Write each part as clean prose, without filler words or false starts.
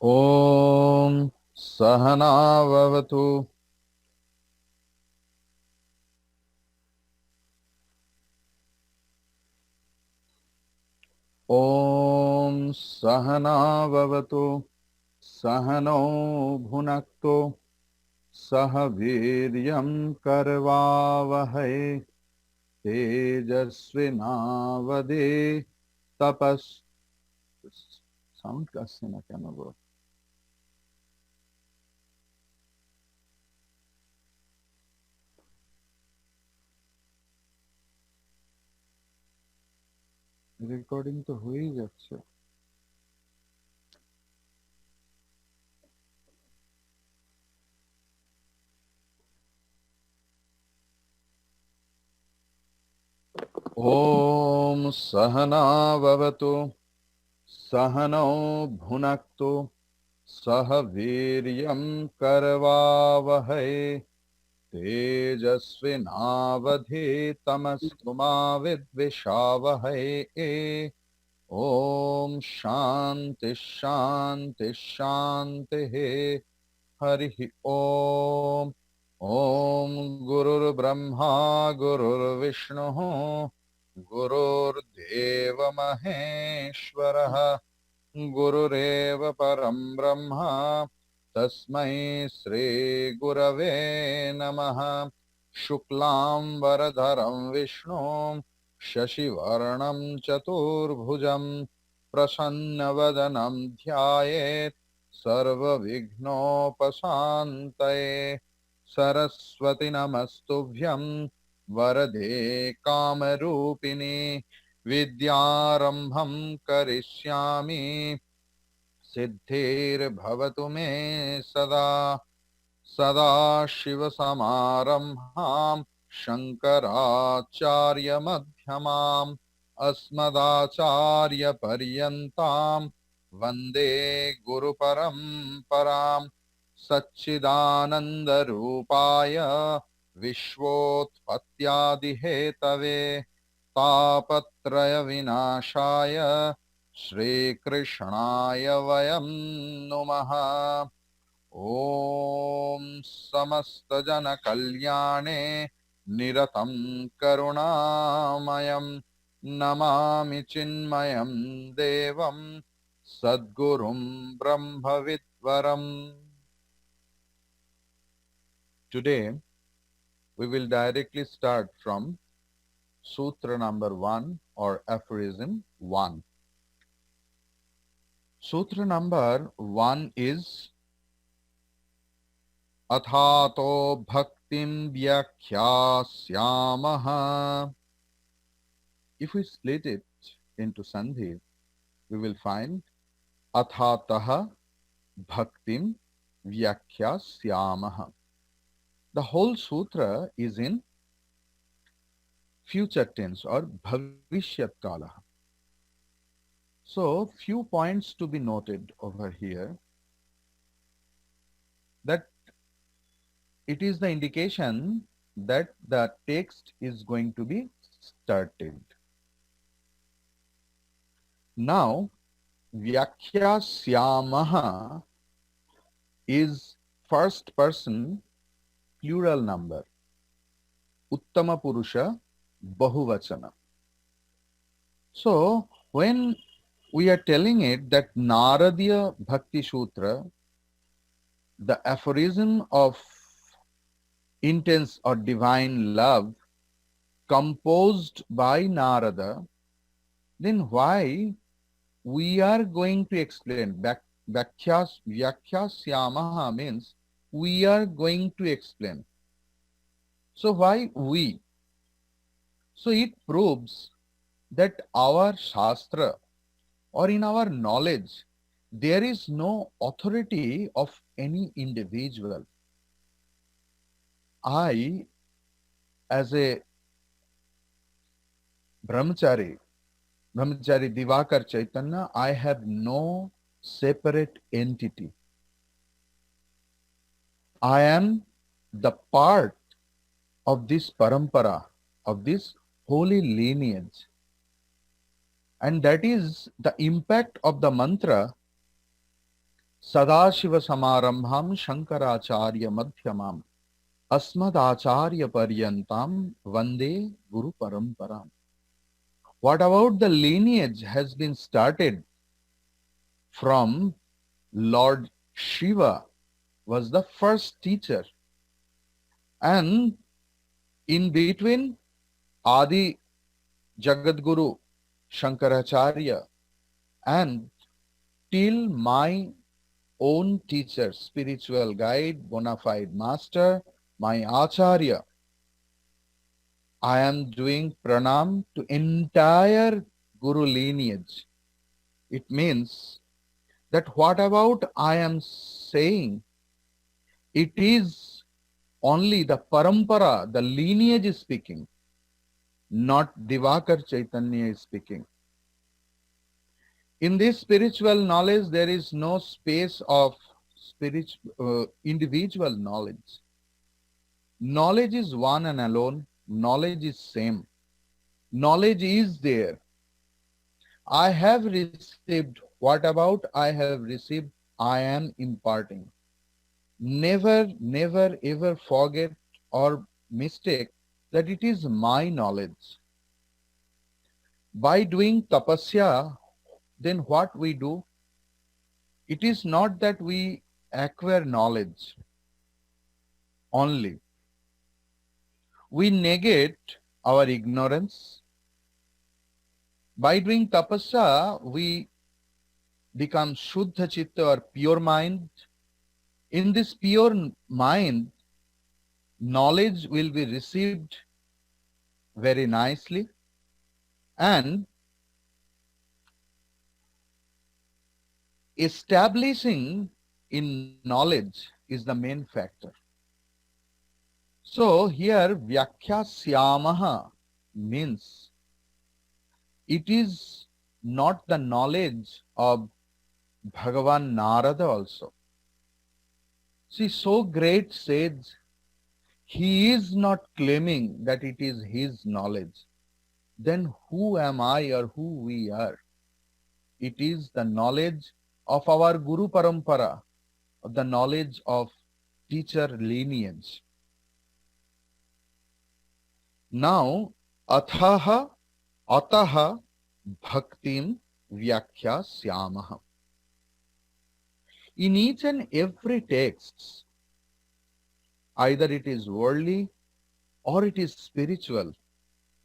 ॐ सहनाववतु ॐ सहनाववतु सहनौ भुनक्तु सह वीर्यं करवावहै तेजस्विनावधि तपस् साउंड कैसे ना क्या ना वो रिकॉर्डिंग तो हो ही যাচ্ছে ॐ सहनाववतु सहनौ भुनक्तु सह वीर्यं करवावहै तेजस्विनावधीतमस्तु मा विद्विषावहै ॐ शान्ति शान्ति शान्तिः हरिः ॐ ॐ गुरुर्ब्रह्मा गुरुर्विष्णुः गुरुर्देव महेश्वरः गुरुरेव परं ब्रह्म तस्मै श्रीगुरवे नमः शुक्लांबरधरं विष्णुं शशिवर्णं चतुर्भुजं प्रसन्नवदनं ध्यायेत् सर्वविघ्नोपशान्तये सरस्वती नमस्तुभ्यं वरदे कामरूपिणी विद्यारंभं करिष्यामि सिद्धिर्भवतु मे सदा सदाशिवसमारम्भां शङ्कराचार्यमध्यमाम् अस्मदाचार्यपर्यन्तां वन्दे गुरुपरम्परां सच्चिदानन्दरूपाय विश्वोत्पत्त्यादिहेतवे तापत्रयविनाशाय श्रीकृष्णाय वयं नुमः ॐ समस्तजनकल्याणे निरतं करुणामयं नमामि चिन्मयं देवं सद्गुरुं ब्रह्मविद्वरम्. Today we will directly start from Sutra number 1 or aphorism 1. Sutra number 1 is Athato Bhaktim Vyakhyāsyāmaha. If we split it into Sandhi, we will find Athataha Bhaktim Vyakhyāsyāmaha. The whole sutra is in future tense or Bhavishyat Kala. So, few points to be noted over here, that it is the indication that the text is going to be started. Now, Vyakhyāsyāmaha is first person plural number, Uttama Purusha Bahuvachana. So, when we are telling it that Naradiya Bhakti Sutra, the aphorism of intense or divine love composed by Narada, then why we are going to explain? Vyakhyāsyāmaha means we are going to explain. So why we? So it proves that our Shastra or in our knowledge, there is no authority of any individual. I, as a brahmachari Divakar Chaitanya, I have no separate entity. I am the part of this parampara, of this holy lineage. And that is the impact of the mantra Sadashiva Samarambham Shankaracharya Madhyamam Asmadacharya Paryantam Vande Guru Paramparam. What about the lineage has been started from Lord Shiva, was the first teacher, and in between Adi Jagadguru Shankaracharya and till my own teacher, spiritual guide, bona fide master, my Acharya, I am doing pranam to entire Guru lineage. It means that what about I am saying, it is only the parampara, the lineage is speaking, not Divakar Chaitanya is speaking. In this spiritual knowledge, there is no space of individual knowledge. Knowledge is one and alone. Knowledge is same. Knowledge is there. I have received. What about I have received? I am imparting. Never, never, ever forget or mistake that it is my knowledge. By doing tapasya, then what we do? It is not that we acquire knowledge only. We negate our ignorance. By doing tapasya, we become Shuddha Chitta or pure mind. In this pure mind, knowledge will be received very nicely, and establishing in knowledge is the main factor. So here Vyakyasyamaha means it is not the knowledge of Bhagavan Narada also. See, so great sage, he is not claiming that it is his knowledge. Then who am I or who we are? It is the knowledge of our Guru Parampara, of the knowledge of teacher lineage. Now, ataha bhaktim vyakyasyamaha. In each and every text, either it is worldly, or it is spiritual,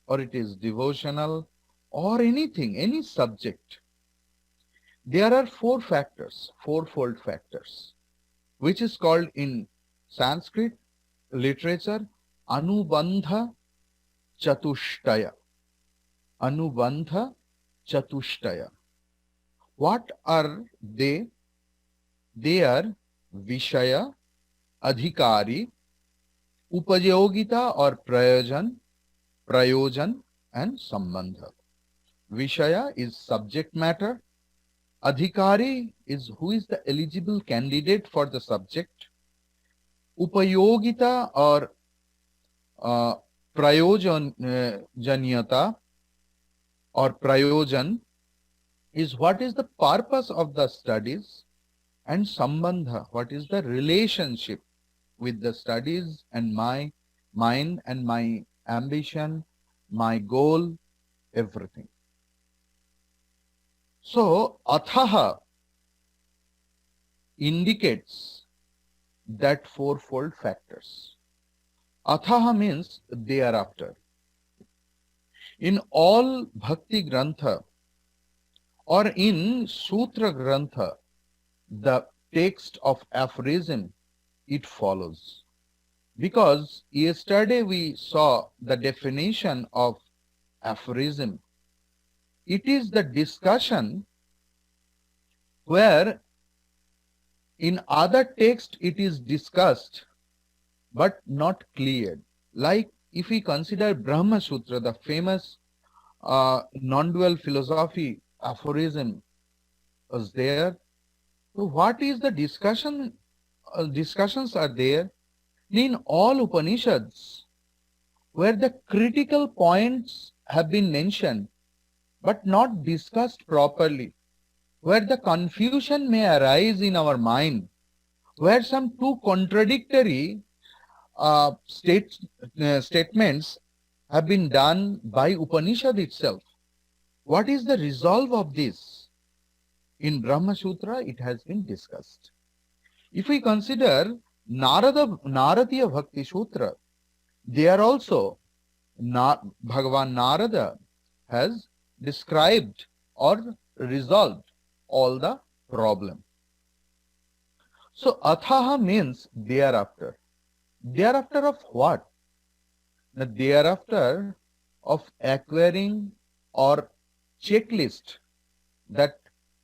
or it is devotional, or anything, any subject, there are four factors, fourfold factors, which is called in Sanskrit literature Anubandha Chatushtaya. Anubandha Chatushtaya. What are they? They are Vishaya, Adhikari, Upayogita or Prayojan, and Sambandha. Vishaya is subject matter. Adhikari is who is the eligible candidate for the subject. Upayogita or Prayojanyata or Prayojan is what is the purpose of the studies, and Sambandha, what is the relationship with the studies and my mind and my ambition, my goal, everything. So, athaha indicates that fourfold factors. Athaha means thereafter. In all Bhakti Grantha or in Sutra Grantha, the text of aphorism, it follows. Because yesterday we saw the definition of aphorism. It is the discussion where in other text it is discussed but not cleared. Like if we consider Brahma Sutra, the famous non-dual philosophy aphorism was there. So what is the discussion? Discussions are there in all Upanishads where the critical points have been mentioned but not discussed properly, where the confusion may arise in our mind, where some two contradictory statements have been done by Upanishad itself. What is the resolve of this? In Brahma Sutra, it has been discussed. If we consider Naradiya Bhakti Sutra, there also Bhagavan Narada has described or resolved all the problem. So athaha means thereafter. Thereafter of what? The thereafter of acquiring or checklist that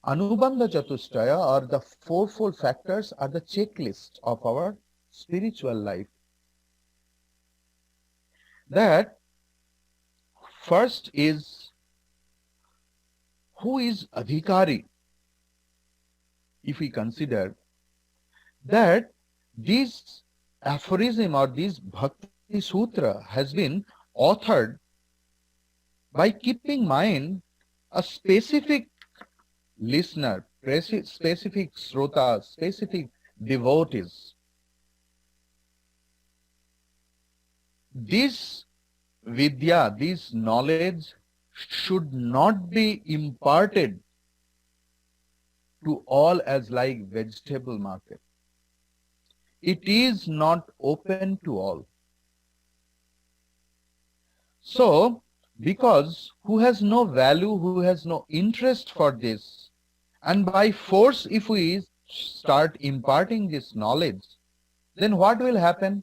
Anubandha Chatushtaya or the fourfold factors are the checklist of our spiritual life. That first is who is Adhikari. If we consider that this aphorism or this Bhakti Sutra has been authored by keeping mind a specific listener, specific srota, specific devotees. This vidya, this knowledge should not be imparted to all as like vegetable market. It is not open to all. So, because who has no value, who has no interest for this, and by force if we start imparting this knowledge, then what will happen?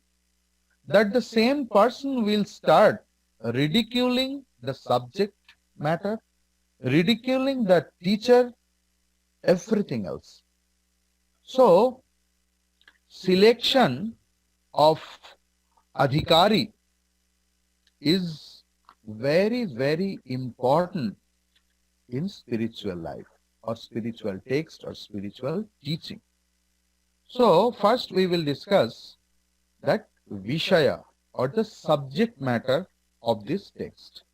That the same person will start ridiculing the subject matter, ridiculing the teacher, everything else. So, selection of adhikari is very, very important in spiritual life or spiritual text or spiritual teaching. So, first we will discuss that Vishaya or the subject matter of this text.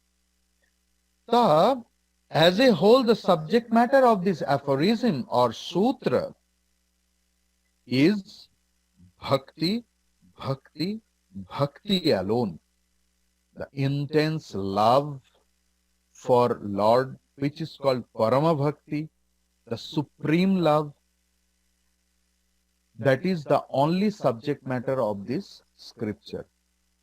As a whole, the subject matter of this aphorism or sutra is bhakti, bhakti, bhakti alone. The intense love for Lord, which is called Parama Bhakti, the supreme love. That is the only subject matter of this scripture.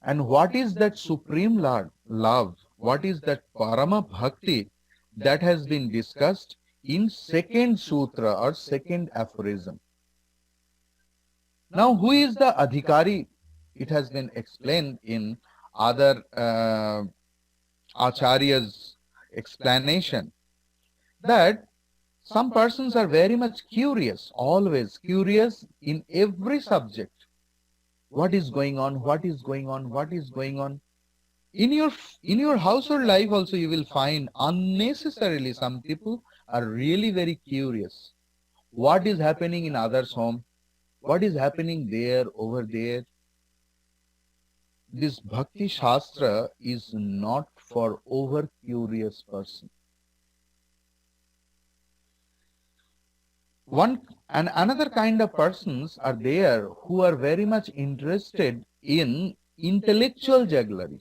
And what is that supreme love? What is that Parama Bhakti that has been discussed in second sutra or second aphorism? Now, who is the adhikari? It has been explained in other acharyas' explanation that some persons are very much curious, always curious in every subject. What is going on? What is going on? What is going on? In your household life also you will find unnecessarily some people are really very curious. What is happening in others' home? What is happening there, over there? This Bhakti Shastra is not for over curious person. Another kind of persons are there who are very much interested in intellectual jugglery.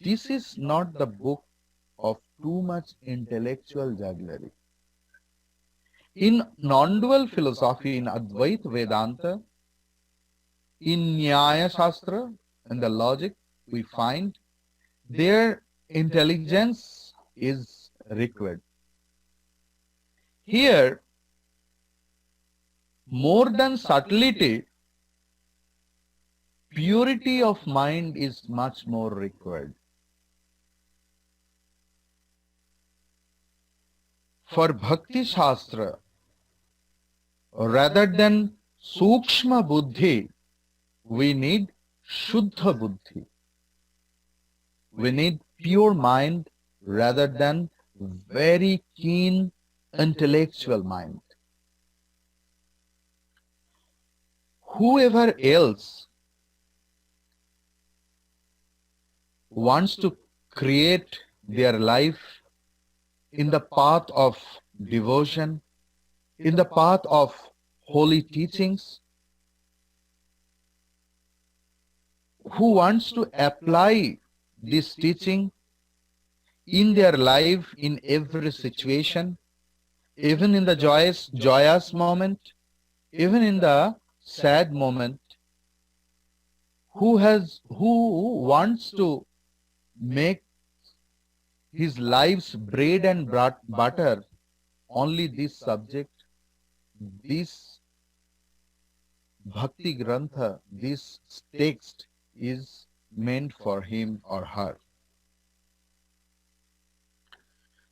This is not the book of too much intellectual jugglery. In non-dual philosophy, in Advaita Vedanta, in Nyaya Shastra and the logic, we find their intelligence is required. Here, more than subtlety, purity of mind is much more required. For Bhakti Shastra, rather than Sukshma Buddhi, we need Shuddha Buddhi. We need pure mind rather than very keen intellectual mind. Whoever else wants to create their life in the path of devotion, in the path of holy teachings, who wants to apply this teaching in their life in every situation, even in the joyous moment, even in the sad moment, who wants to make his life's bread and butter only this subject, this bhakti grantha, this text is meant for him or her.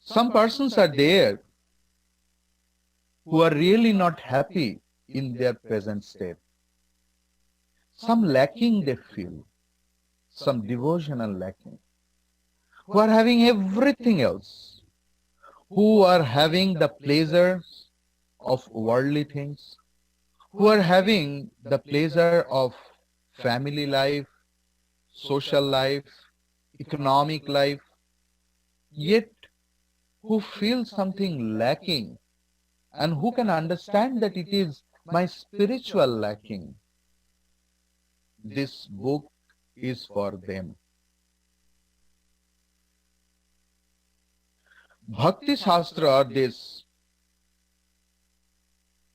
Some persons are there who are really not happy in their present state. Some lacking they feel, some devotional lacking, who are having everything else, who are having the pleasures of worldly things, who are having the pleasure of family life, social life, economic life, yet who feel something lacking and who can understand that it is my spiritual lacking. This book is for them. Bhakti Shastra, this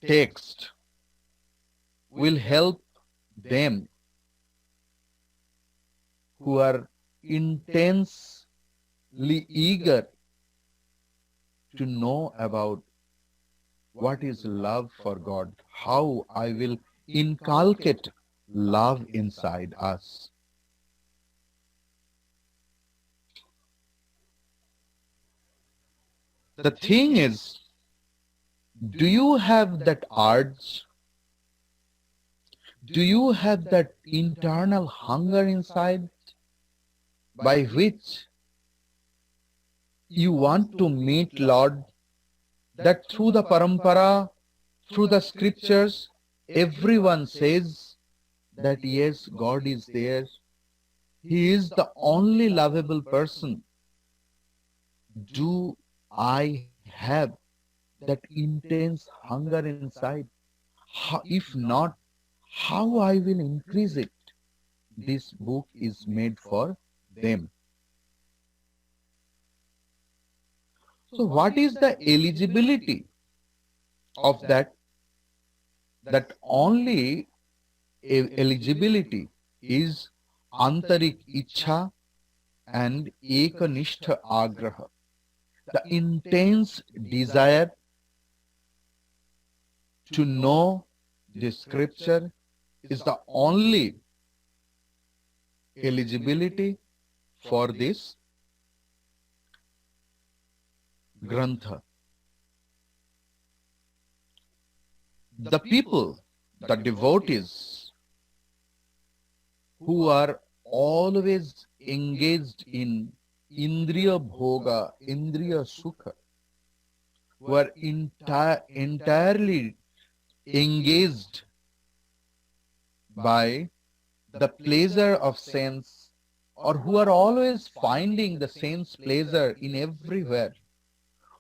text, will help them who are intensely eager to know about what is love for God, how I will inculcate love inside us. The thing is, do you have that urge? Do you have that internal hunger inside by which you want to meet Lord? That through the parampara, through the scriptures, everyone says that yes, God is there. He is the only lovable person. Do I have that intense hunger inside? If not, how I will increase it? This book is made for them. So what is the eligibility of that? That only eligibility is antarik ichha and ekanistha agraha. The intense desire to know the scripture is the only eligibility for this grantha. The people, the devotees who are always engaged in indriya bhoga, indriya sukha, who are entirely engaged by the pleasure of sense, or who are always finding the sense pleasure in everywhere,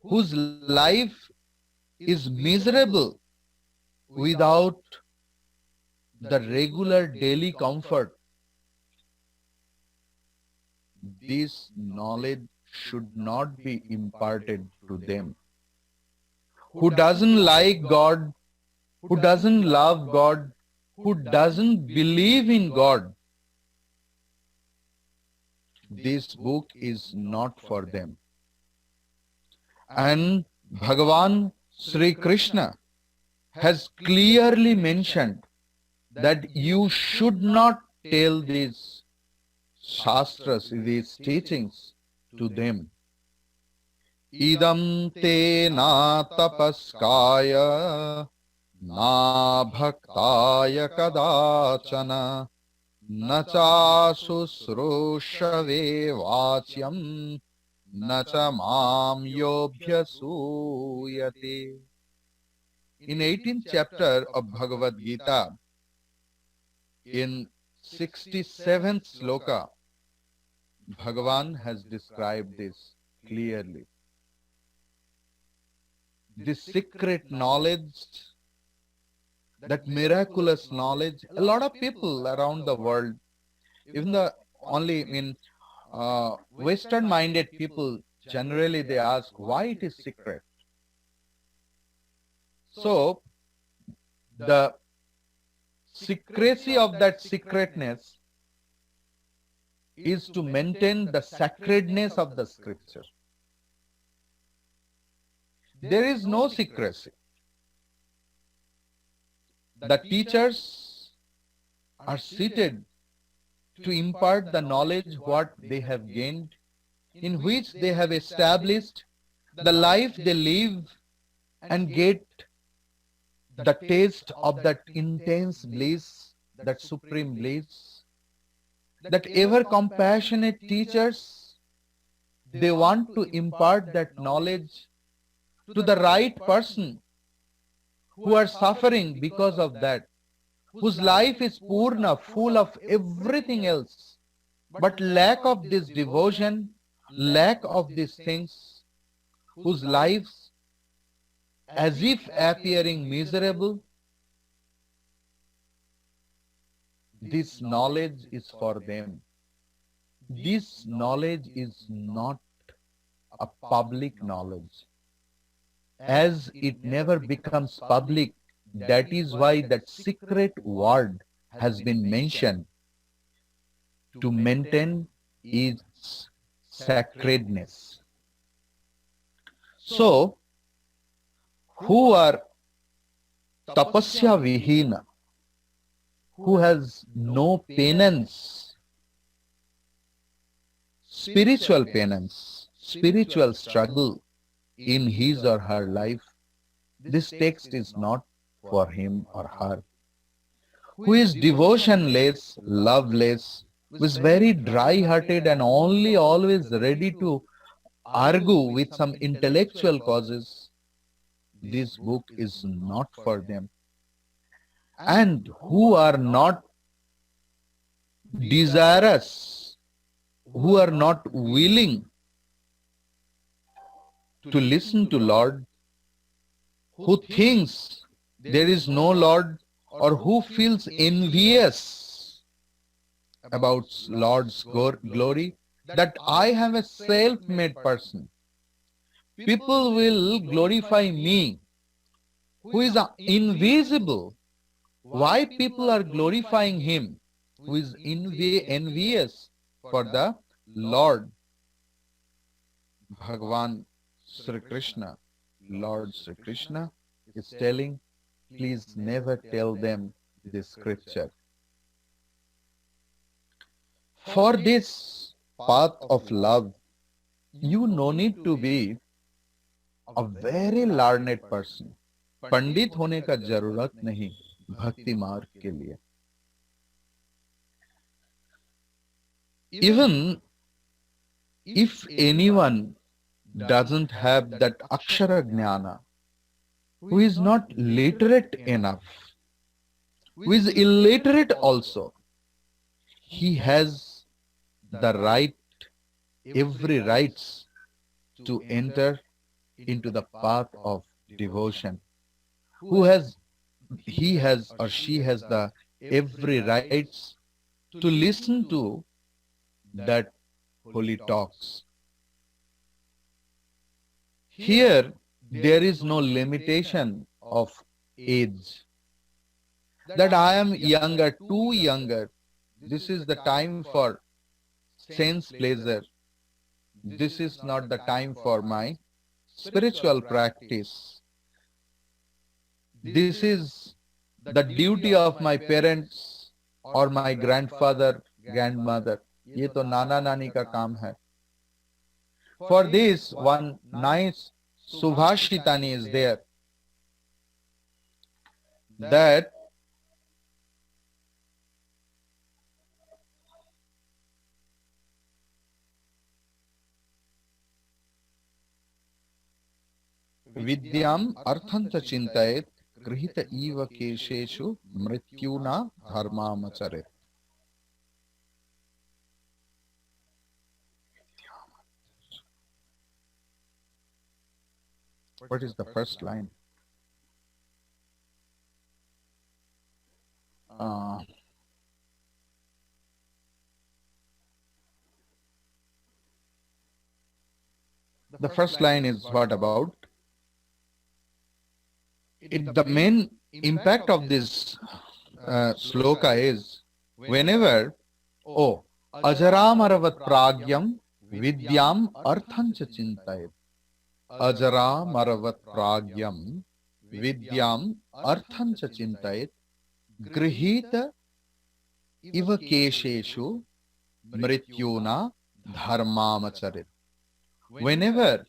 whose life is miserable without the regular daily comfort, this knowledge should not be imparted to them. Who doesn't like God, who doesn't love God, who doesn't believe in God, this book is not for them. And Bhagavan Sri Krishna has clearly mentioned that you should not tell these shastras, these teachings to them. Idam te na tapaskaya na bhaktaya kadachana na cha susrushave vachyam na cha mam yobhyasuyate. In 18th chapter of Bhagavad Gita, in 67th sloka, Bhagavan has described this clearly. this secret knowledge, that miraculous knowledge, a lot of people around the world, even the only in Western minded people, generally they ask why it is secret. So the secrecy of that secretness is to maintain the sacredness of the scripture. There is no secrecy. The teachers are seated to impart the knowledge what they have gained, in which they have established the life they live and get the taste of that intense bliss, that supreme bliss, that ever compassionate teachers, they want to impart that knowledge to the right person who are suffering because of that, whose life is purna, full of everything else, but lack of this devotion, lack of these things, whose lives as if appearing miserable. This knowledge is for them. This knowledge is not a public knowledge. As it never becomes public, that is why that secret word has been mentioned, to maintain its sacredness. So, who are tapasya vihina, who has no penance, spiritual penance, spiritual struggle in his or her life, this text is not for him or her. Who is devotionless, loveless, who is very dry-hearted and only always ready to argue with some intellectual causes, this book is not for them. And who are not desirous, who are not willing to listen to Lord, who thinks there is no Lord, or who feels envious about Lord's glory, that I am a self-made person. People will glorify me, who is invisible. Why people are glorifying him, who is envious for the Lord? Bhagavan Sri Krishna, Lord Sri Krishna is telling, please never tell them this scripture. For this path of love, you no need to be a very learned person. पंडित होने का जरूरत नहीं भक्ति मार्ग के लिए. Even if anyone doesn't have that akshara jnana, who is not literate enough, who is illiterate also, he has the right, every rights to enter into the path of devotion. He has or she has the every rights to listen to that holy talks. Here, there is no limitation of age. That I am younger, too younger. This is the time for sense pleasure. This is not the time for my spiritual practice. This is the duty of my parents or my grandfather, grandmother. ये तो नाना नानी का काम है. For this, one nice Subhashitani is there, that Vidyam Arthanta Chintayet Grihita Eva Kesheshu Mrityuna Dharmamacharet. What is the first line? Uh, the first line is what about? The main impact of this sloka is whenever, oh, ajaramaravat pragyam vidyam arthancha chintayet. Ajaramaravat pragyam vidyam arthancha chintayet grihita iva kesheshu mrityuna dharmamacharit. Whenever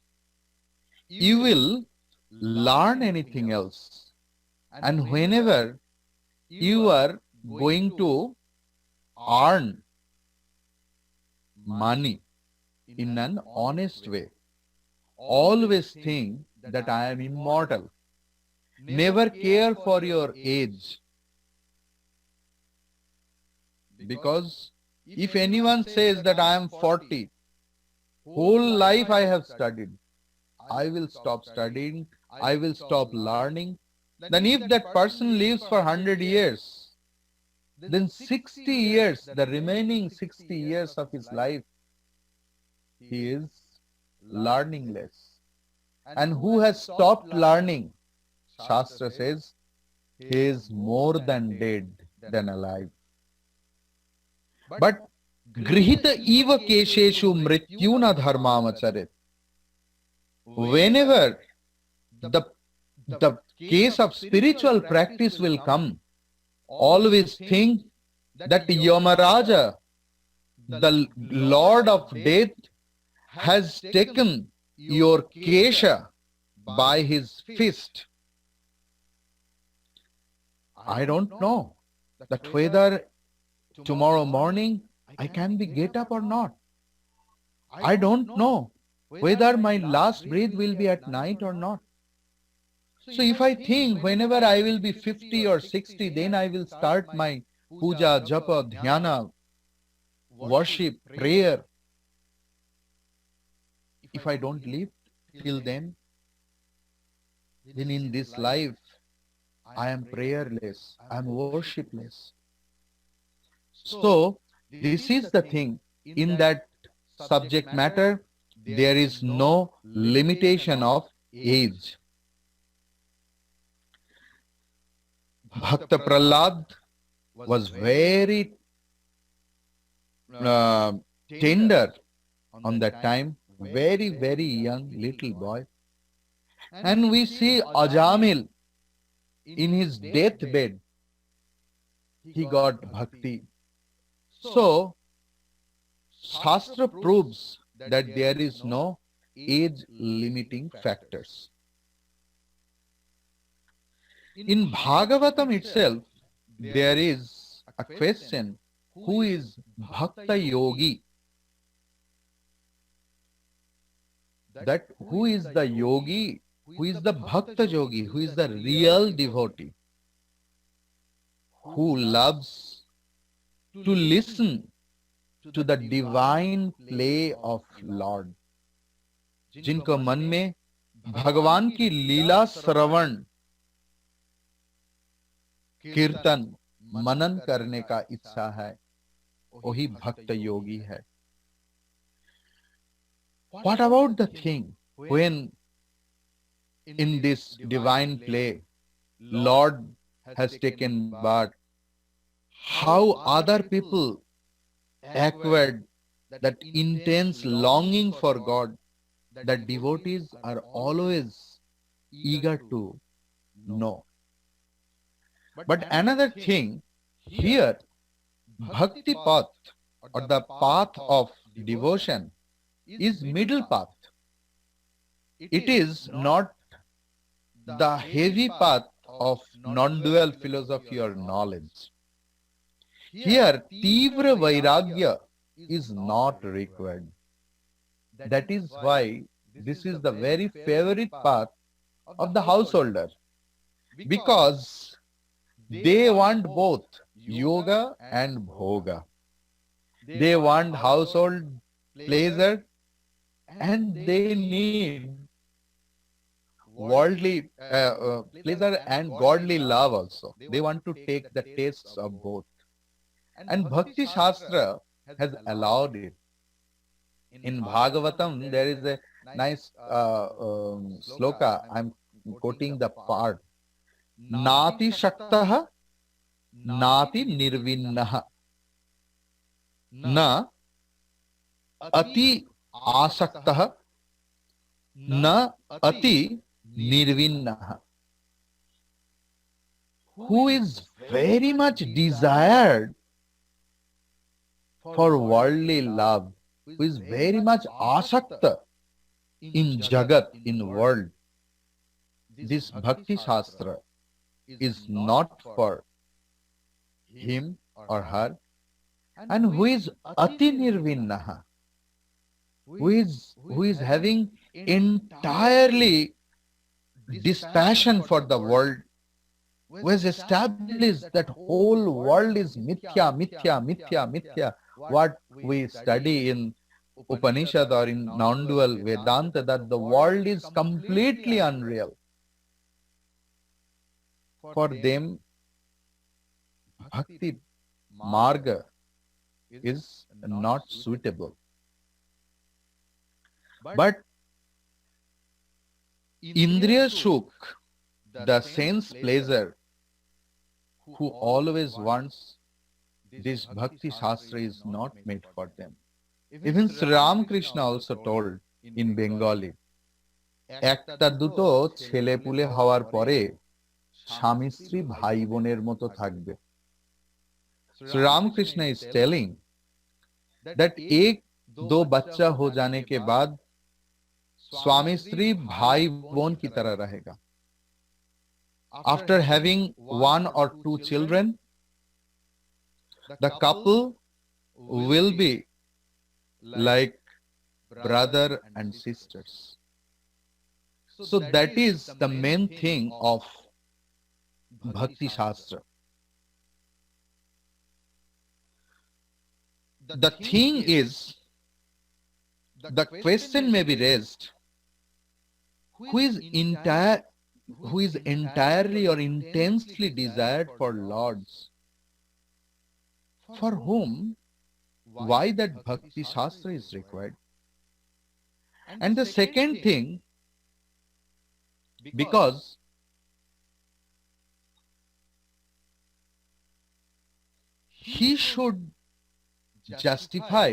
you will learn anything else, and whenever you are going to earn money in an honest way, always think that I am immortal. Never care for your age. Because if anyone says that I am 40, whole life I have studied, I will stop studying, I will stop learning. Then if that person lives for 100 years, then 60 years, the remaining 60 years of his life, he is learning less. And who has stopped learning, Shastra says, he is more than dead than alive. But grihita eva kesheshu mrityuna dharmamacharit. Whenever the case of spiritual practice will come, always think that Yamaraja, the Lord of Death, has taken your kesha by his fist. I don't know that whether tomorrow morning I can be get up or not. I don't know whether my last breath will be at night or not. So if I think whenever I will be 50 or 60, then I will start my puja, japa, dhyana, worship, prayer. If I don't live till then in this life, I am prayerless, I am worshipless. So this is the thing. In that subject matter, there is no limitation of age. Bhakta Prahlad was very tender on that time, very, very young little boy. And we see Ajamil in his deathbed, he got bhakti. So, Shastra proves that there is no age limiting factors. In Bhagavatam itself, there is a question, who is Bhakta Yogi? That who is the yogi, who is the Bhakta Yogi, who is the real devotee, who loves to listen to the divine play of Lord, जिनको मन में भगवान की लीला श्रवण कीर्तन मनन करने का इच्छा है, वही भक्त योगी है. What about the thing when in this divine play Lord has taken birth, how other people acquired that intense longing for God, that devotees are always eager to know. But another thing, here Bhakti path or the path of devotion is middle path. It is not the heavy path of non-dual philosophy or knowledge. Here, Tivra Vairagya is not required. That is why this is the very favorite path of the householder, because they want both yoga and bhoga. They want household pleasure and they need worldly pleasure and godly love also. They want to take the tastes of both. And Bhakti Shastra has allowed it. In Bhagavatam, there is a nice sloka. I'm quoting the part. Nati Shaktaha, Nati Nirvinnaha, Na Ati Asaktaha, Na Ati Nirvinnaha. Who is very much desired for worldly love, who is very much asakta in jagat, in world. This Bhakti Shastra is not for him or her. And who is ati nirvinnaha, who is having entirely dispassion for the world, who has established that whole world is mithya, mithya, mithya, mithya. What we study in Upanishad or in non-dual Vedanta, that the world is completely unreal. For them, Bhakti Marga is not suitable. But Indriya Shuk, the sense pleasure, who always wants this Bhakti Shastra, is not made for them. Even Sri Ramakrishna also told in Bengali, একটা দুটো ছেলে পুলে হওয়ার পরে স্বামী স্ত্রী ভাই বোনের মতো থাকবে। Sri Ramakrishna is telling that एक दो बच्चा हो जाने के बाद स्वामी स्त्री भाई बोन की तरह रहेगा। After having one or two children, the couple will be like brother and sisters. So that is the main thing of Bhakti Shastra. The thing is, the question may be raised, who is entirely or intensely desired for lords, for whom, why that Bhakti Shastra is required? And the second thing, because he should justify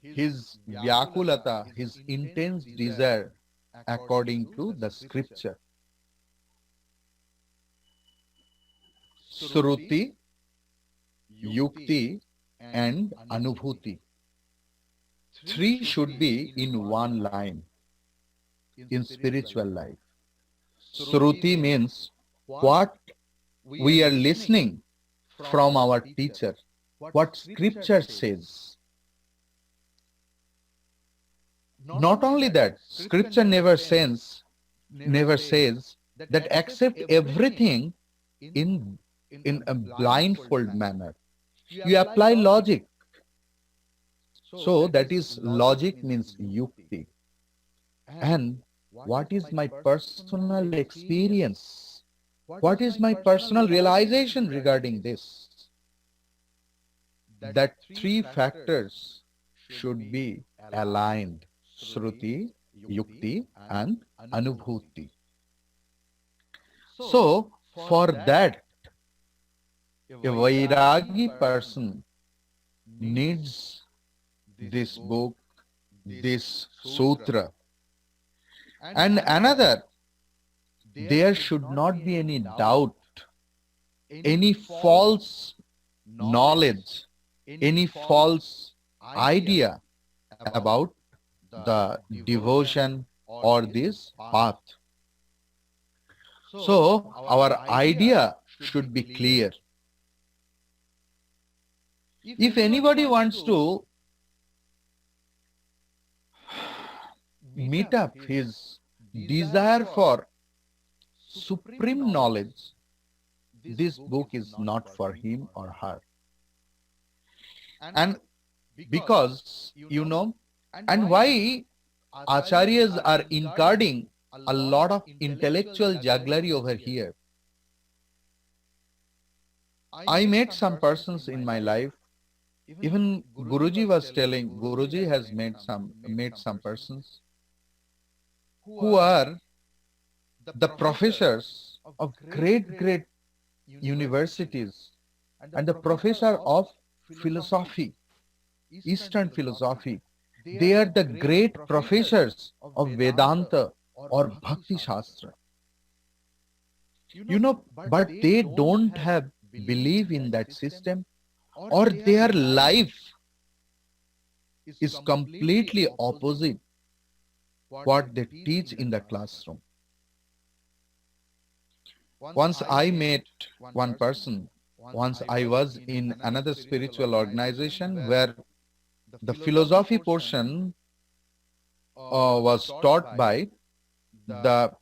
his vyakulata, his intense desire, according to the scripture. Shruti, Yukti, and Anubhuti. Three should be in one line in spiritual life. Shruti means what we are listening from our teacher, what scripture says. Not only that, scripture never says that accept everything in a blindfold manner. You apply logic. So that is, logic means yukti. And what is my personal experience? What is my personal realization regarding this? That three factors should be aligned: Shruti, Yukti, and Anubhuti. So, for that, a Vairagi person needs this book, this sutra. And another, there should not be any doubt, any false knowledge, any false idea about the devotion or this path. So our idea should be clear. If anybody wants to meet up his desire for supreme knowledge, this book is not for him or her. And because, and why acharyas are encouraging a lot of intellectual jugglery over here. I met some persons in my life. Even Guruji was telling, Guruji has met some persons who are the professors of great universities and the professor of philosophy, Eastern philosophy. They are the great professors of Vedanta or Bhakti Shastra. But they don't have belief in that system, or their life is completely opposite what they teach in the classroom. Once I met one person, once I was in another spiritual organization where the philosophy portion was taught by the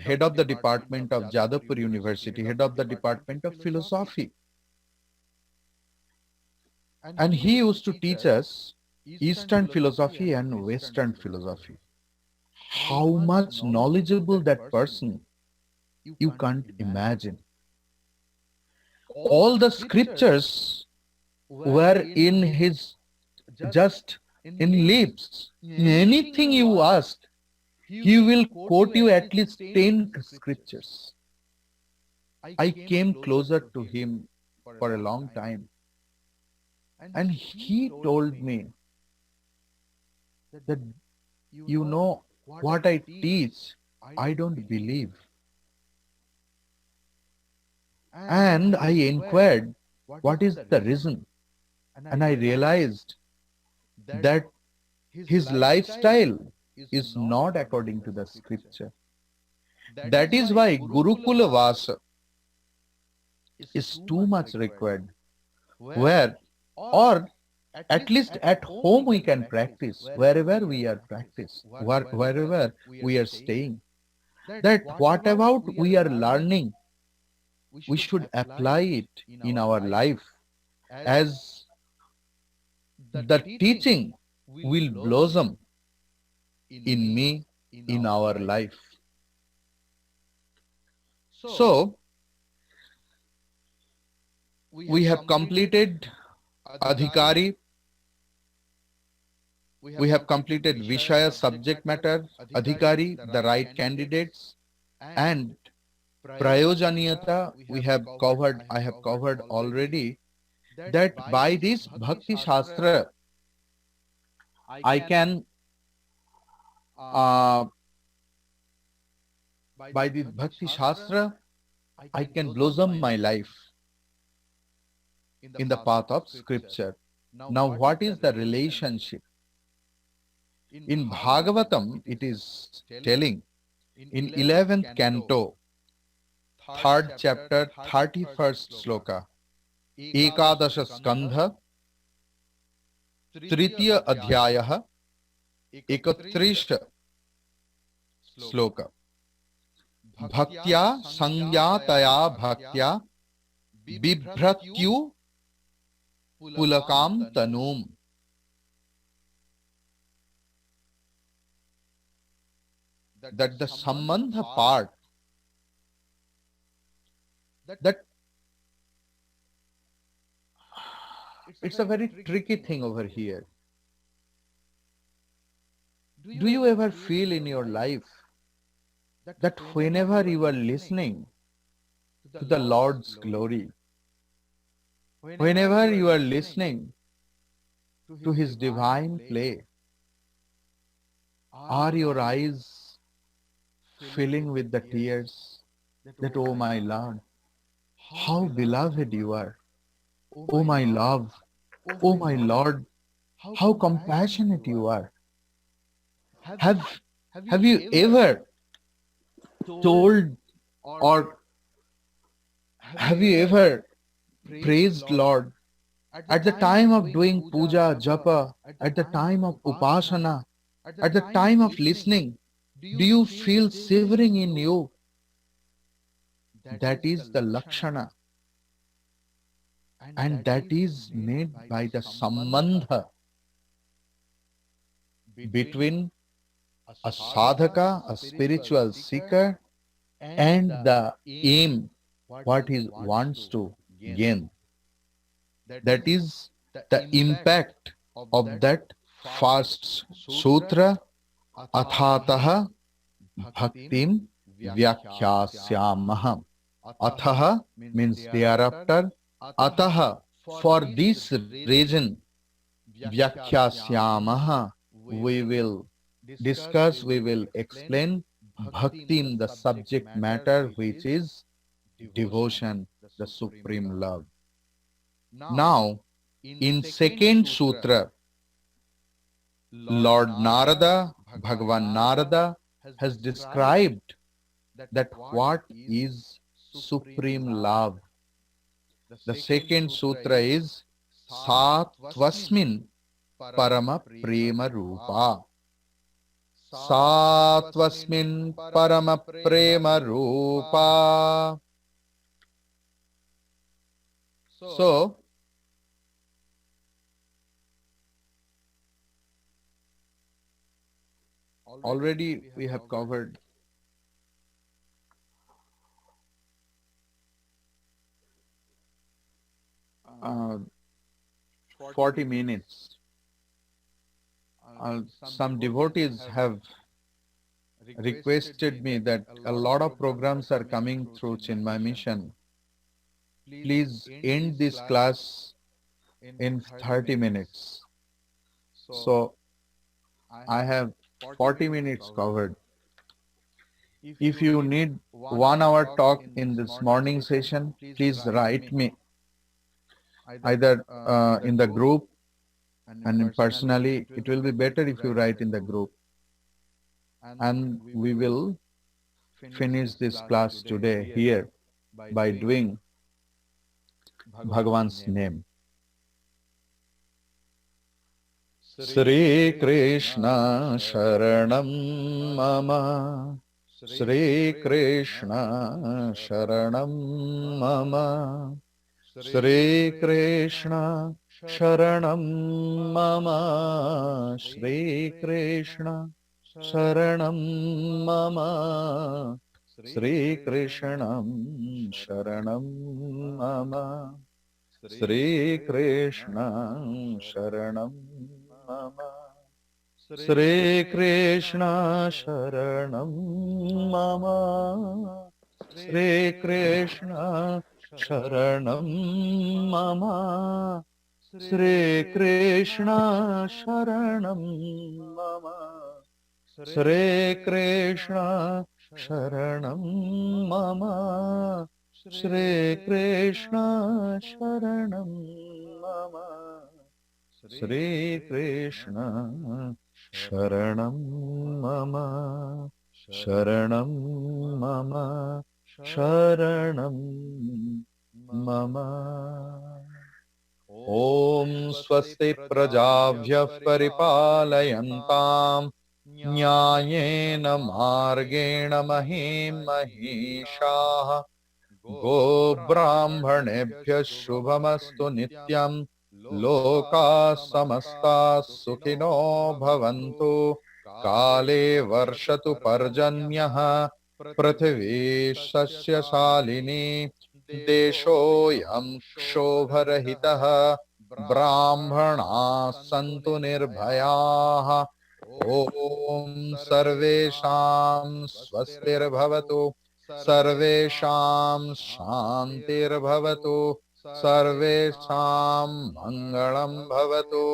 head of the department of Jadavpur University, head of the department of philosophy. And he used to teach us Eastern philosophy and Western philosophy. How much knowledgeable that person, you can't imagine. All the scriptures were in his just in lips. Anything you ask, he will quote you at least 10 scriptures. I came closer to him for a long time, and he told me that, what I teach, I don't believe. And I inquired, what is the reason? And I realized that his lifestyle is not according to the scripture. That is why Gurukula Vasa is too much required, where, or at least at home we can practice, wherever we are practice, wherever we are staying, that what about we are learning, we should apply it in our life, as the teaching will blossom in me, in our life. So, we have completed Adhikari, we have completed Vishaya, subject matter, Adhikari, the right candidates, and Prayojaniyata, I have covered already, that by this Bhakti Shastra, I can, by this Bhakti Shastra, I can blossom my life in the path of scripture. Now, what is the relationship? In Bhagavatam, it is telling in 11th canto, 3rd chapter, 31st sloka, Ekadasha Skandha, Tritiya Adhyayah, Ekatrisha sloka. Bhaktya Sangyataya Bhaktya Bibhratyu Pulakam Tanum. That the Sambandha part, that it's a very tricky thing over here. Do you ever feel in your life that whenever you are listening to the Lord's glory, whenever you are listening to His divine play, are your eyes filling with the tears that, oh my Lord, how beloved you are, oh my love, oh my Lord, how compassionate you are. Have you ever told, or have you ever praised Lord at the time of doing puja, japa, at the time of upasana, at the time of listening? Do you feel shivering in you? That is the lakshana, and that is made by the sambandha between a sadhaka, a spiritual seeker, and the aim what he wants to gain. That is the impact of that first sutra, athatah bhaktim vyakhyāsyāmah. Athaha means thereafter. Ataha, for this reason, vyakhyāsyāmah, we will discuss, we will explain bhaktim, the subject matter, which is devotion, the supreme love. Now, in second sutra, Lord Narada, Bhagavan Narada, has described that what is supreme love. The second sutra is Satvasmin Parama Prema Rupa. Satvasmin Parama Prema Rupa. So, already we have covered 40 minutes. Some devotees have requested me that a lot of programs are coming through Chinmay Mission. Please end this class in 30 minutes. So I have 40 minutes covered. If you need 1 hour talk in this morning session, please write me either in the group and personally. It will be better if you write in the group. And we will finish this class today here by doing Bhagavan's name. Sri Krishna Sharanam Mama, Sri Krishna Sharanam Mama, Sri Krishna Sharanam Mama, Sri Krishna Sharanam Mama, Sri Krishnam Sharanam Mama, Sri Krishna Sharanam Mama, Sri Krishna Sharanam Mama, Sri Krishna Sharanam Mama, Sri Krishna Sharanam Mama, Sri Krishna Sharanam Mama, Sri Krishna Sharanam Mama, Sri Krishna Sharanam Mama, Sharanam Mama, Sharanam Mama. Om Swasti Prajabhyah Paripalayantam Nyayena Margena Mahim Mahishaha Go Brahmanebhyah Shubhamastu Nityam Loka Samasta Sukhino Bhavantu Kale Varshatu Parjanyaha Prithvi Sasya Shalini Deshoyam Kshovarahitaha Brahmana Santu Nirbhayaha Om Sarvesham Swastir Bhavatu Sarvesham Shantir Bhavatu Sarvesham Mangalam Bhavatu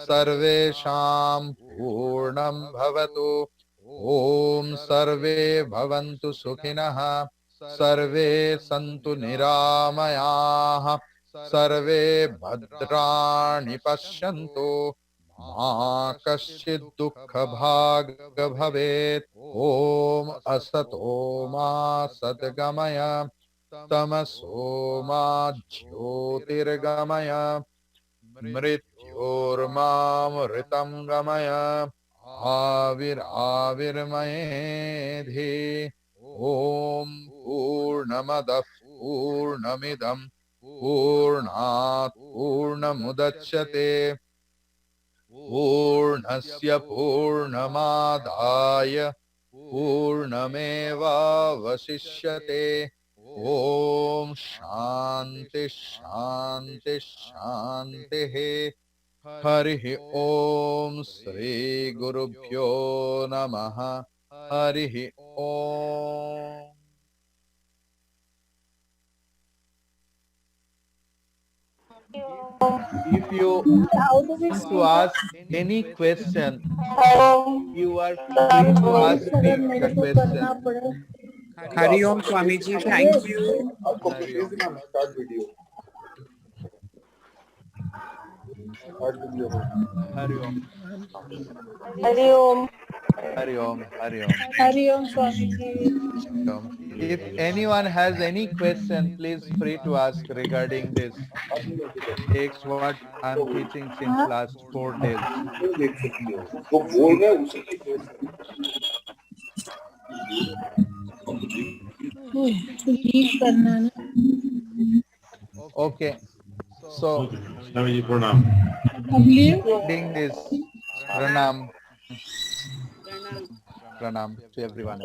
Sarvesham Purnam Bhavatu Om Sarve Bhavantu Sukhinaha Sarve Santu Niramayaha Sarve Bhadrani Pashyantu Ma Kaschid Dukkha Bhaga Bhavet Om Asato Ma Sadgamaya Tamaso Ma Jyotirgamaya Mrityormamritam Gamaya Avirmayedhi Om Purnamadah Purnamidam Purnat Purnamudachyate पूर्णस्य पूर्णमादाय पूर्णमेवावशिष्यते। ॐ शान्ति शान्ति शान्तिः। हरिः ॐ श्रीगुरुभ्यो नमः। हरिः ॐ। If you want to ask any question, you are free to ask me the question. Hari Om Swamiji, thank you. Hari Om. Hari Om. Hari Om. Hari Om. Hari Om. Hari Om Swamiji. Om. If anyone has any question, please free to ask regarding this text what I'm teaching since last 4 days. वो बोल रहा है उसी की Read करना ना. Okay. So Swami ji प्रणाम reading this pranam. Pranam to everyone.